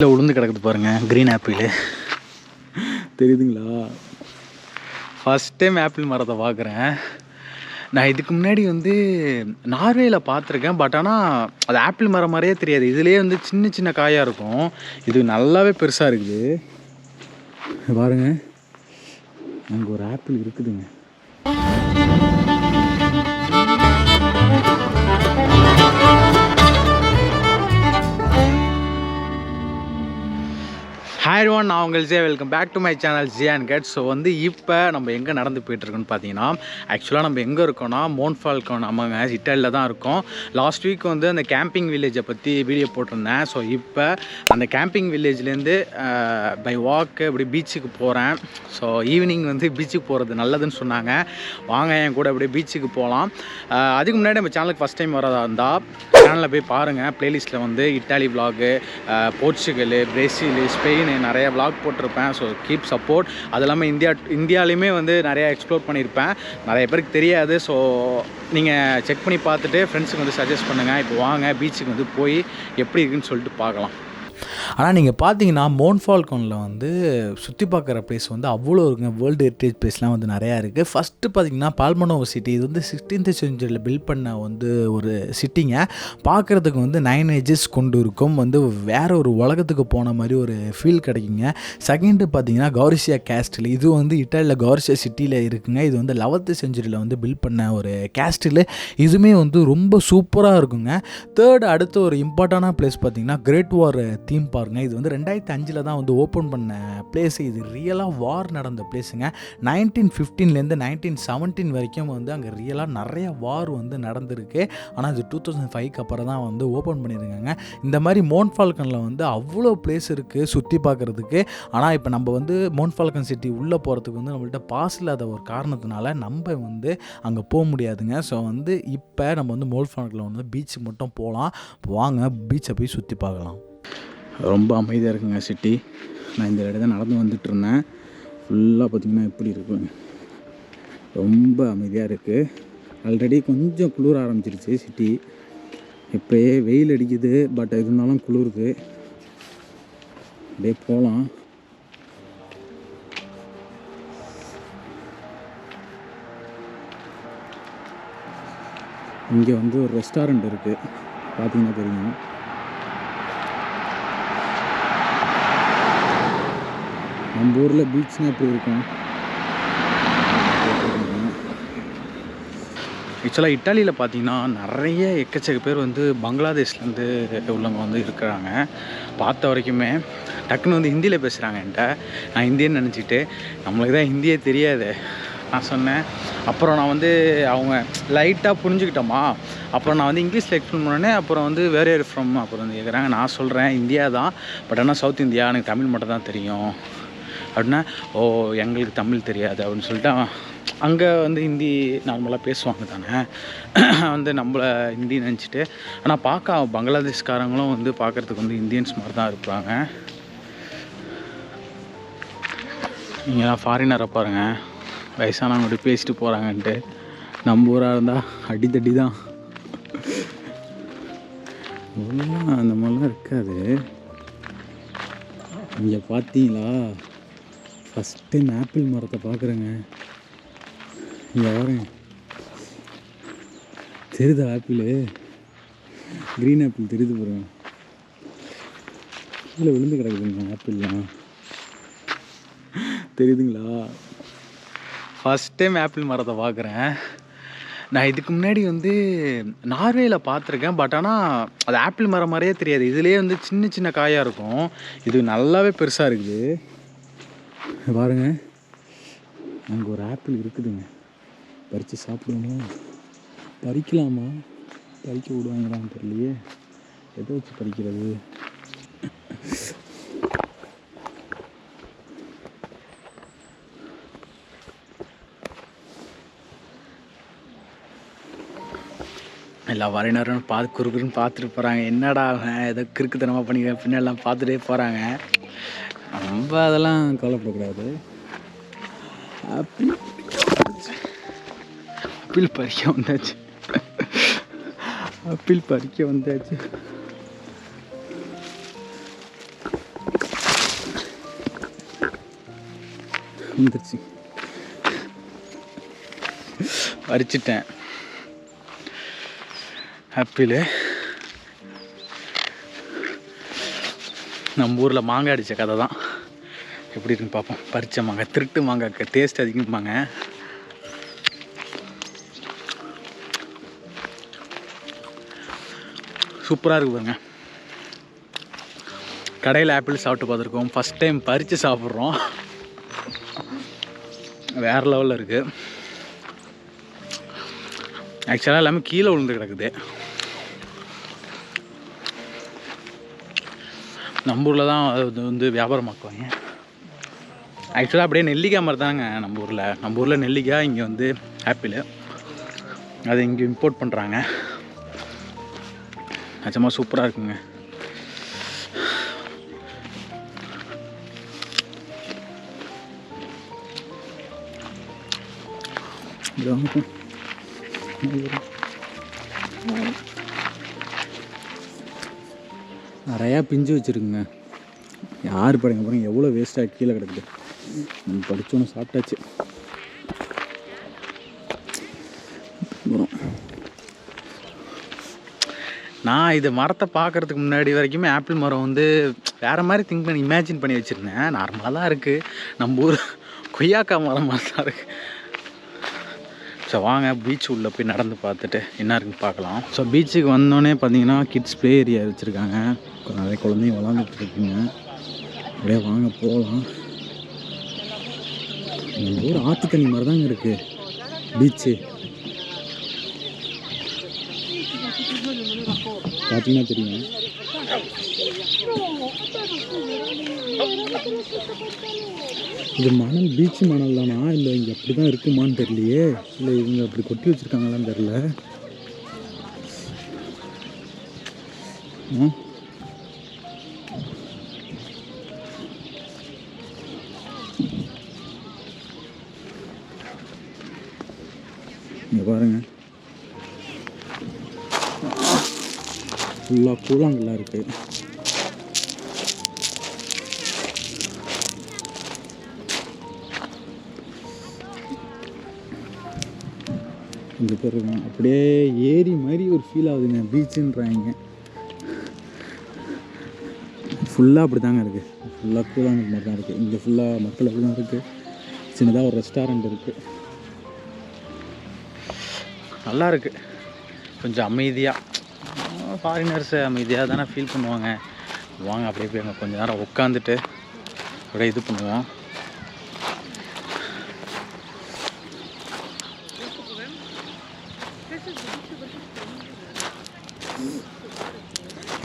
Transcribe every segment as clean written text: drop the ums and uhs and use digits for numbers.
இல்லை உளுந்து கிடக்குது பாருங்கள், க்ரீன் ஆப்பிள் தெரியுதுங்களா? ஃபஸ்ட் டைம் ஆப்பிள் மரத்தை பார்க்குறேன். நான் இதுக்கு முன்னாடி நார்வேயில் பார்த்துருக்கேன். பட் ஆனால் அது ஆப்பிள் மரம் மாதிரியே தெரியாது. இதுலேயே சின்ன சின்ன காயாக இருக்கும். இது நல்லாவே பெருசாக இருக்குது பாருங்கள். அங்கே ஒரு ஆப்பிள் இருக்குதுங்க. ஹாய் எவ்ரிவன், நான் உங்கள் Zia. Welcome back to my channel Zia Uncut. So இப்போ நம்ம எங்கே நடந்து போயிட்டுருக்கோன்னு பார்த்தீங்கன்னா, ஆக்சுவலாக நம்ம எங்கே இருக்கோன்னா மோன்ஃபால்கோன் அம்மாங்க இட்டாலியில் தான் இருக்கோம். லாஸ்ட் வீக் அந்த கேம்பிங் வில்லேஜை பற்றி வீடியோ போட்டிருந்தேன். ஸோ இப்போ அந்த கேம்பிங் வில்லேஜ்லேருந்து பை வாக்கு இப்படி பீச்சுக்கு போகிறேன். ஸோ ஈவினிங் பீச்சுக்கு போகிறது நல்லதுன்னு சொன்னாங்க. வாங்க என் கூட அப்படியே பீச்சுக்கு போகலாம். அதுக்கு முன்னாடி நம்ம சேனலுக்கு ஃபஸ்ட் டைம் வரதா இருந்தால் சேனலில் போய் பாருங்கள். ப்ளேலிஸ்ட்டில் Italy vlog, Portugal, Brazil, Spain நிறைய விலாக் போட்டிருப்பேன். So keep support. அது இல்லாமல் இந்தியாலையுமே நிறையா எக்ஸ்ப்ளோர் பண்ணியிருப்பேன். நிறைய பேருக்கு தெரியாது. ஸோ நீங்கள் செக் பண்ணி பார்த்துட்டு ஃப்ரெண்ட்ஸுக்கு சஜஸ்ட் பண்ணுங்கள். இப்போ வாங்க பீச்சுக்கு போய் எப்படி இருக்குன்னு சொல்லிட்டு பார்க்கலாம். ஆனால் நீங்கள் பார்த்தீங்கன்னா மோன்ஃபால்கோனில் சுற்றி பார்க்குற பிளேஸ் அவ்வளோ இருக்குங்க. வேர்ல்டு ஹெரிட்டேஜ் பிளேஸ்லாம் நிறையா இருக்குது. ஃபஸ்ட்டு பார்த்தீங்கன்னா பால்மனோ சிட்டி. இது 16th செஞ்சுரியில் பில்ட் பண்ண ஒரு சிட்டிங்க. பார்க்குறதுக்கு 9 ஏஜஸ் கொண்டு இருக்கும். வேறு ஒரு உலகத்துக்கு போன மாதிரி ஒரு ஃபீல் கிடைக்குங்க. செகண்டு பார்த்தீங்கன்னா கௌரிசியா கேஸ்டில். இது இட்டாலியில் கௌரிசியா சிட்டியில் இருக்குங்க. இது 11th செஞ்சுரியில் பில்ட் பண்ண ஒரு கேஸ்டில். இதுவுமே ரொம்ப சூப்பராக இருக்குங்க. தேர்டு அடுத்த ஒரு இம்பார்ட்டண்டான பிளேஸ் பார்த்தீங்கன்னா கிரேட் வார் தீம் பார்க்குங்க. இது 2005 தான் ஓப்பன் பண்ண பிளேஸு. இது ரியலாக வார் நடந்த பிளேஸுங்க. 1915லேருந்து 1917 வரைக்கும் அங்கே ரியலாக நிறைய வார் நடந்திருக்கு. ஆனால் இது 2005க்கு அப்புறம் தான் ஓப்பன் பண்ணியிருக்காங்க. இந்த மாதிரி மோன்ஃபால்கனில் அவ்வளோ பிளேஸ் இருக்குது சுற்றி பார்க்குறதுக்கு. ஆனால் இப்போ நம்ம மோன்ஃபால்கன் சிட்டி உள்ளே போகிறதுக்கு நம்மள்ட்ட பாஸ் இல்லாத ஒரு காரணத்தினால நம்ம அங்கே போக முடியாதுங்க. ஸோ இப்போ நம்ம மோன்ஃபால்கனில் பீச் மட்டும் போகலாம். வாங்க பீச்சை போய் சுற்றி பார்க்கலாம். ரொம்ப அமைதியாக இருக்குங்க சிட்டி. நான் இந்த இடத்துல நடந்து வந்துட்டு இருந்தேன். ஃபுல்லாக பார்த்திங்கன்னா எப்படி இருக்கும், ரொம்ப அமைதியாக இருக்குது. ஆல்ரெடி கொஞ்சம் குளிர ஆரம்பிச்சிருச்சு சிட்டி. இப்போயே வெயில் அடிக்குது, பட் இருந்தாலும் குளிருது. அப்படியே போகலாம். இங்கே ஒரு ரெஸ்டாரண்ட் இருக்குது, பார்த்தீங்கன்னா தெரியும். நம்ம ஊரில் பீச்னால் எப்படி இருக்கும். ஆக்சுவலாக இட்டாலியில் பார்த்தீங்கன்னா நிறைய எக்கச்சக்க பேர் பங்களாதேஷ்லேருந்து உள்ளவங்க இருக்கிறாங்க. பார்த்த வரைக்குமே டக்குன்னு ஹிந்தியில் பேசுகிறாங்க என்கிட்ட. நான் ஹிந்தின்னு நினச்சிக்கிட்டு, நம்மளுக்கு தான் ஹிந்தியே தெரியாது. நான் சொன்னேன். அப்புறம் நான் அவங்க லைட்டாக புரிஞ்சுக்கிட்டோமா. அப்புறம் நான் இங்கிலீஷில் எக்ஸ்பிளைன் பண்ணோன்னே அப்புறம் வேர் ஆர் ஃப்ரம் அப்புறம் கேட்குறாங்க. நான் சொல்கிறேன் இந்தியா தான், பட் ஆனால் சவுத் இந்தியா, எனக்கு தமிழ் மட்டும் தான் தெரியும் அப்படின்னா. ஓ, எங்களுக்கு தமிழ் தெரியாது அப்படின்னு சொல்லிட்டு அங்கே ஹிந்தி நார்மலாக பேசுவாங்க தானே. நம்மளை ஹிந்தி நினச்சிட்டு. ஆனால் பார்க்க பங்களாதேஷ்காரங்களும் பார்க்குறதுக்கு இந்தியன்ஸ் மாதிரி தான் இருப்பாங்க. நீங்களாம் ஃபாரினரை பாருங்கள், வயசானவங்க அப்படி பேசிட்டு போகிறாங்கன்ட்டு. நம்ம ஊராக இருந்தால் அடித்தடி தான். ஒன்றும் அந்த மாதிரிலாம் இருக்காது. இங்கே பார்த்தீங்களா, ஃபஸ்ட் டைம் ஆப்பிள் மரத்தை பார்க்குறேங்க. இங்கே வரேன், தெரியுதா ஆப்பிள், க்ரீன் ஆப்பிள் தெரியுது பாருங்க. கீழே விழுந்து கிடக்குதுங்க ஆப்பிள்லாம், தெரியுதுங்களா? ஃபஸ்ட் டைம் ஆப்பிள் மரத்தை பார்க்குறேன். நான் இதுக்கு முன்னாடி நார்வேயில் பார்த்துருக்கேன். பட் ஆனால் அது ஆப்பிள் மரம் மாதிரியே தெரியாது. இதுலேயே சின்ன சின்ன காயாக இருக்கும். இது நல்லாவே பெருசாக இருக்குது பாருங்கள். அங்கே ஒரு ஆப்பிள் இருக்குதுங்க, பறித்து சாப்பிடுவோம். பறிக்கலாமா? பறிக்க விடுவாங்களான்னு தெரியலையே. எதை வச்சு பறிக்கிறது? எல்லா வரையினரும் குறுக்குன்னு பார்த்துட்டு போகிறாங்க. என்னடா ஏதோ கிறுக்குத்தனமாக பண்ணிக்க பின்னெல்லாம் பார்த்துட்டே போகிறாங்க. ரொம்ப அதெல்லாம் கவலைப்படக்கூடாது. ஆப்பிள் பறிக்க வந்தாச்சு. ஆப்பிள் பறிக்க வந்தாச்சு. வந்துருச்சு, பறிச்சிட்டேன் ஆப்பிள். நம்ம ஊரில் மாங்காய் அடித்த கதை தான். எப்படி இருக்குன்னு பார்ப்போம். பறித்த மாங்காய், திருட்டு மாங்காய்க்கு டேஸ்ட் அதிகமாங்க. சூப்பராக இருக்கு பாருங்க. கடையில் ஆப்பிள் சாப்பிட்டு பார்த்துருக்கோம், ஃபஸ்ட் டைம் பறித்து சாப்பிட்றோம். வேறு லெவலில் இருக்குது. ஆக்சுவலாக எல்லாமே கீழே விழுந்து கிடக்குது. நம்ம ஊரில் தான் அது வந்து வியாபாரமாக்குவாங்க. ஆக்சுவலாக அப்படியே நெல்லிக்காய் மாதிரி தாங்க நம்ம ஊரில். நம்ம ஊரில் நெல்லிக்காய், இங்கே வந்து ஆப்பிள். அது இங்கே இம்போர்ட் பண்ணுறாங்க. நிஜமாக சூப்பராக இருக்குங்க. நிறையா பிஞ்சு வச்சுருக்குங்க. யார் பாருங்க பாருங்க எவ்வளோ வேஸ்ட்டாக கீழே கிடக்குது. நம்ம படித்தோன்னு சாப்பிட்டாச்சு. நான் இது மரத்தை பார்க்குறதுக்கு முன்னாடி வரைக்குமே ஆப்பிள் மரம் வந்து வேறு மாதிரி திங்க் பண்ணி இமேஜின் பண்ணி வச்சுருந்தேன். நார்மலாக தான் இருக்குது, நம்ம ஊர் கொய்யாக்காய் மரம் மாதிரி தான் இருக்குது. ஸோ வாங்க பீச் உள்ளே போய் நடந்து பார்த்துட்டு என்ன இருக்குன்னு பார்க்கலாம். ஸோ பீச்சுக்கு வந்தோடனே பார்த்தீங்கன்னா கிட்ஸ் ப்ளே ஏரியா வச்சுருக்காங்க. நிறைய குழந்தைங்க விளாண்டுட்டு இருக்குங்க. அப்படியே வாங்க போகலாம். நம்ம ஊர் ஆற்று தண்ணி மாதிரி தாங்க இருக்குது பீச்சு. பார்த்தீங்கன்னா தெரியும். இது மணல் பீச்சு மணல் தானா, இல்லை இங்கே அப்படி தான் இருக்குமான்னு தெரியலையே, இல்லை இவங்க அப்படி கொட்டி வச்சுருக்காங்களான்னு தெரில. இங்கே பாருங்க, ஃபுல்லாக கூழாங்கல்லாம் இருக்குது. இங்கே பாருங்க, அப்படியே ஏரி மாதிரி ஒரு ஃபீல் ஆகுதுங்க. பீச்சுன்றாங்க, ஃபுல்லாக அப்படி தாங்க இருக்குது. ஃபுல்லாக கூழாங்கல் மாதிரி தான் இருக்குது. இங்கே ஃபுல்லாக மக்கள் அப்படி தான் இருக்குது. சின்னதாக ஒரு ரெஸ்டாரண்ட் இருக்குது. நல்லா இருக்குது, கொஞ்சம் அமைதியாக. ஃபாரினர்ஸ் அமைதியாக தானே ஃபீல் பண்ணுவாங்க. வாங்க அப்படியே போய் அங்கே கொஞ்சம் நேரம் உட்காந்துட்டு அப்படியே இது பண்ணுவோம்.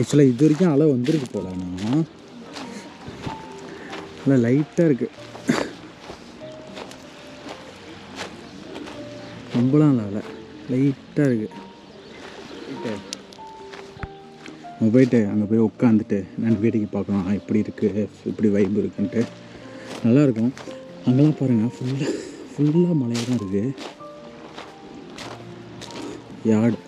ஆக்சுவலாக இது வரைக்கும் அலை வந்துருக்கு போல. ஆனால் நல்லா லைட்டாக இருக்குது, ரொம்பலாம் இல்லை, அலை லைட்டாக இருக்குது. நம்ம போயிட்டு அங்கே போய் உட்காந்துட்டு நான் வேடிக்கை பார்க்கலாம், எப்படி இருக்குது, எப்படி வைப்பு இருக்குன்ட்டு நல்லாயிருக்கும். அங்கெல்லாம் பாருங்கள், ஃபுல்லாக மலையாக தான் இருக்குது. யார்டு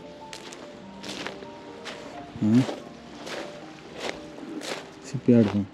ஷிப்யார்டு தான்.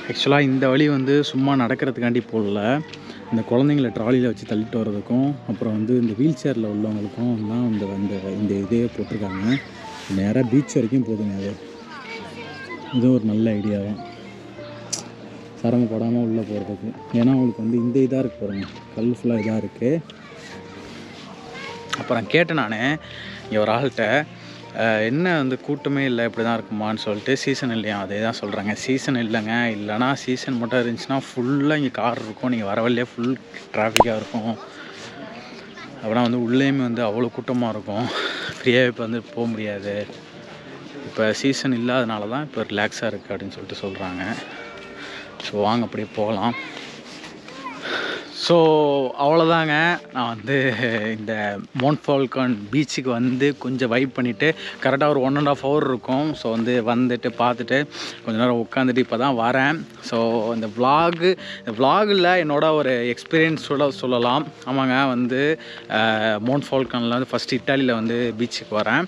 ஆக்சுவலாக இந்த வழி வந்து சும்மா நடக்கிறதுக்காண்டி போடல. இந்த குழந்தைங்கள ட்ராலியில் வச்சு தள்ளிட்டு வர்றதுக்கும், அப்புறம் வந்து இந்த வீல் சேரில் உள்ளவங்களுக்கும் தான் இந்த இதே போட்டிருக்காங்க. நேராக பீச் வரைக்கும் போதுங்க. அது இதுவும் ஒரு நல்ல ஐடியா தான், சிரமப்படாமல் உள்ளே போகிறதுக்கு. ஏன்னா அவங்களுக்கு வந்து இந்த இதாக இருக்குது பாருங்க, கல் ஃபுல்லாக இதாக இருக்குது. அப்புறம் கேட்டேன் நான் இங்கே ஒரு ஆள்கிட்ட, என்ன வந்து கூட்டமே இல்லை, இப்படி தான் இருக்குமான்னு சொல்லிட்டு. சீசன் இல்லையா, அதே தான் சொல்கிறாங்க. சீசன் இல்லைங்க, இல்லைனா சீசன் மட்டும் இருந்துச்சுன்னா ஃபுல்லாக இங்கே கார் இருக்கும், நீங்கள் வர வழியே ஃபுல் டிராஃபிக்காக இருக்கும். அப்படின்னா வந்து உள்ளேயுமே வந்து அவ்வளோ கூட்டமாக இருக்கும், ஃப்ரீயாக இப்போ வந்து போக முடியாது. இப்போ சீசன் இல்லாதனால தான் இப்போ ரிலாக்ஸாக இருக்குது அப்படின்னு சொல்லிட்டு சொல்கிறாங்க. ஸோ வாங்க அப்படியே போகலாம். ஸோ அவ்வளோதாங்க. நான் வந்து இந்த மவுண்ட் ஃபால்கன் பீச்சுக்கு வந்து கொஞ்சம் வைப் பண்ணிவிட்டு கரெக்டாக ஒரு 1.5 hour இருக்கும். ஸோ வந்து வந்துட்டு பார்த்துட்டு கொஞ்ச நேரம் உட்காந்துட்டு இப்போ தான் வரேன். ஸோ இந்த விலாகில் என்னோட ஒரு எக்ஸ்பீரியன்ஸோட சொல்லலாம். ஆமாங்க, வந்து மவுண்ட் ஃபால்கனில் வந்து ஃபஸ்ட்டு இட்டாலியில் வந்து பீச்சுக்கு வரேன்.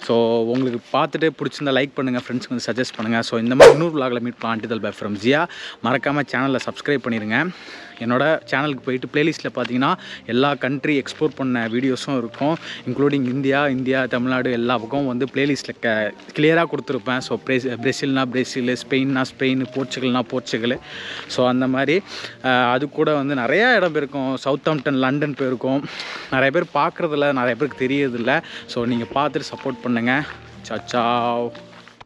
ஸோ உங்களுக்கு பார்த்துட்டு பிடிச்சிருந்தா லைக் பண்ணுங்கள், ஃப்ரெண்ட்ஸ்க்கு வந்து சஜஸ்ட் பண்ணுங்கள். ஸோ இந்த மாதிரி இன்னொரு விலாகில் மீட் பண்ணலாம். டிதல் பை ஃப்ரம் ஜியா. மறக்காமல் சேனலில் சப்ஸ்கிரைப் பண்ணிடுங்க. என்னோட சேனலுக்கு போயிட்டு ப்ளேலிஸ்ட்டில் பார்த்தீங்கன்னா எல்லா கண்ட்ரி எக்ஸ்ப்ளோர் பண்ண வீடியோஸும் இருக்கும், இன்க்ளூடிங் இந்தியா, தமிழ்நாடு எல்லா பக்கம் வந்து ப்ளேலிஸ்ட்டில் கிளியராக கொடுத்துருப்பேன். ஸோ பிரேசில்னா பிரேசில், ஸ்பெயின்னா ஸ்பெயின், போர்ச்சுகல்னா போர்ச்சுகல். ஸோ அந்த மாதிரி அது கூட வந்து நிறையா இடம் போயிருக்கும். சவுத்தாம்ப்டன், லண்டன் போயிருக்கோம். நிறைய பேர் பார்க்குறதில்ல, நிறைய பேருக்கு தெரியறதில்ல. ஸோ நீங்கள் பார்த்துட்டு சப்போர்ட் பண்ணுங்கள். சாவ்.